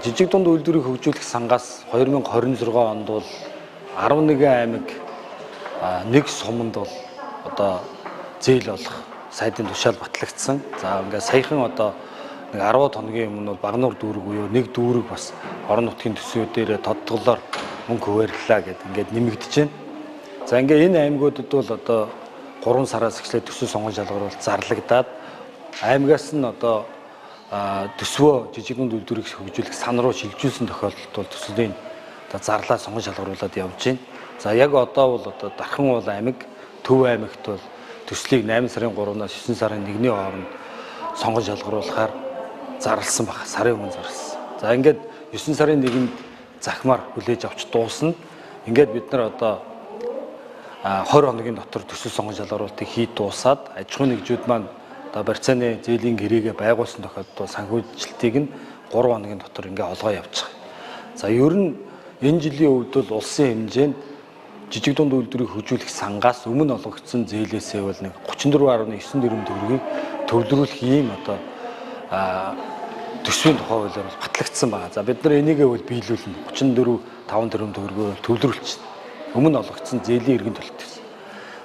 Жижиг дунд үйлдвэрийг хөгжүүлэх сангаас 2026 онд бол 11 аймаг нэг суманд бол одоо зээл олох сайдын тушаал батлагдсан. За ингээд саяхан одоо нэг 10 хоногийн өмнө бол Багнуур дүүрэг буюу нэг дүүрэг бас орон нутгийн төсвүүдээр тодтголоор мөнгө хуваарлаа гэдэг ингээд нэмэгдэж байна. За ингээд энэ аймагуудад бол одоо 3 сараас эхлээд төсөв сонгон шалгуур бол зарлагдаад аймагаас нь одоо төсвөө жижиг дунд үйлдвэрийг хөгжүүлэх сан руу шилжүүлсэн тохиолдолд бол төсвийн одоо зарлаа сонгон шалгуулад явж байна. За яг одоо бол одоо Дархан уул аймаг, Төв аймагт бол төслийг 8 сарын 3-наас 9 сарын 1-ний хооронд сонгон шалгаруулахаар зарласан баг. Сарын өмнө зарласан. За ингээд 9 сарын 1-нд захимаар хүлээж авч дуусна. Ингээд бид нар одоо 20 хоногийн дотор төсөл сонгон шалгаруулалтыг хийж дуусаад аж ахуйн нэгжүүд маань одоо барьцааны зээлийн гэрээгээ байгуулсан тохиолдолд санхүүжилтийг нь 3 хоногийн дотор ингээ олгоо явуучих. За ер нь энэ жилийн үед бол улсын хэмжээнд жижиг дунд үйлдвэрийг хөгжүүлэх сангаас өмнө олгогдсон зээлээсээ бол нэг 34.9 тэрбум төгрөгийг төвлөрүүлэх ийм одоо төсвийн тухай хуулиар батлагдсан байна. За бид нар энийгээ бол биелүүлнэ. 34.5 тэрбум төгрөгөөр төвлөрүүлчихнэ. Өмнө олгогдсон зээлийн эргэн төлөлтөөс.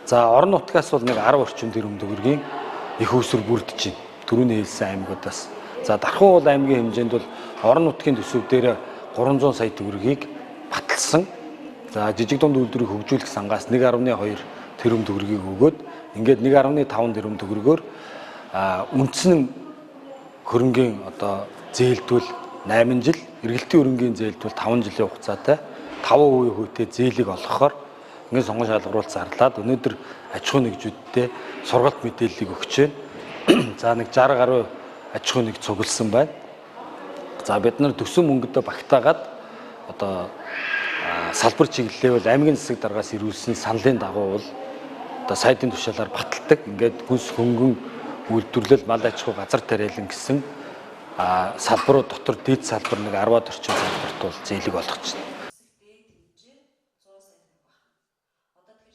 За орон нутгаас бол нэг 10 орчим тэрбум төгрөгийн их усүр бүрдэж байна. Түрүүний хэлсэн аймагудаас. За Дархан уул аймгийн хэмжээнд бол орон нутгийн төсөв дээр 300 сая төгрөгийг баталсан. За жижиг дунд үйлдвэрийг хөгжүүлэх сангаас 1.2 тэрбум төгрөгийг өгөөд ингээд 1.5 тэрбум төгрөгөөр үндсэн хөрөнгийн одоо зээлдвэл 8 жил, эргэлтийн хөрөнгийн зээлдвэл 5 жилийн хугацаатай 5% хүйтэй зээлийг олгохоор ингээд сонгон шалгаруулалт зарлаад өнөөдөр аж ахуйн нэгжүүдтэй сургалт мэдээллийг өгч байна. За нэг 60 гаруй аж ахуйн нэгж цугласан байна. За бид нар төсөв мөнгөдөө багтаагаад одоо салбар чиглэлээ бол аймгийн засаг даргаас ирүүлсэн саналын дагуу бол одоо сайдын тушаалаар баталдаг. Ингээд хүнс хөнгөн үйлдвэрлэл, мал аж ахуй, газар тариалан гэсэн салбарууд дотор дэд салбар нэг 10-аад орчим салбарт бол зээлийг олгож байна.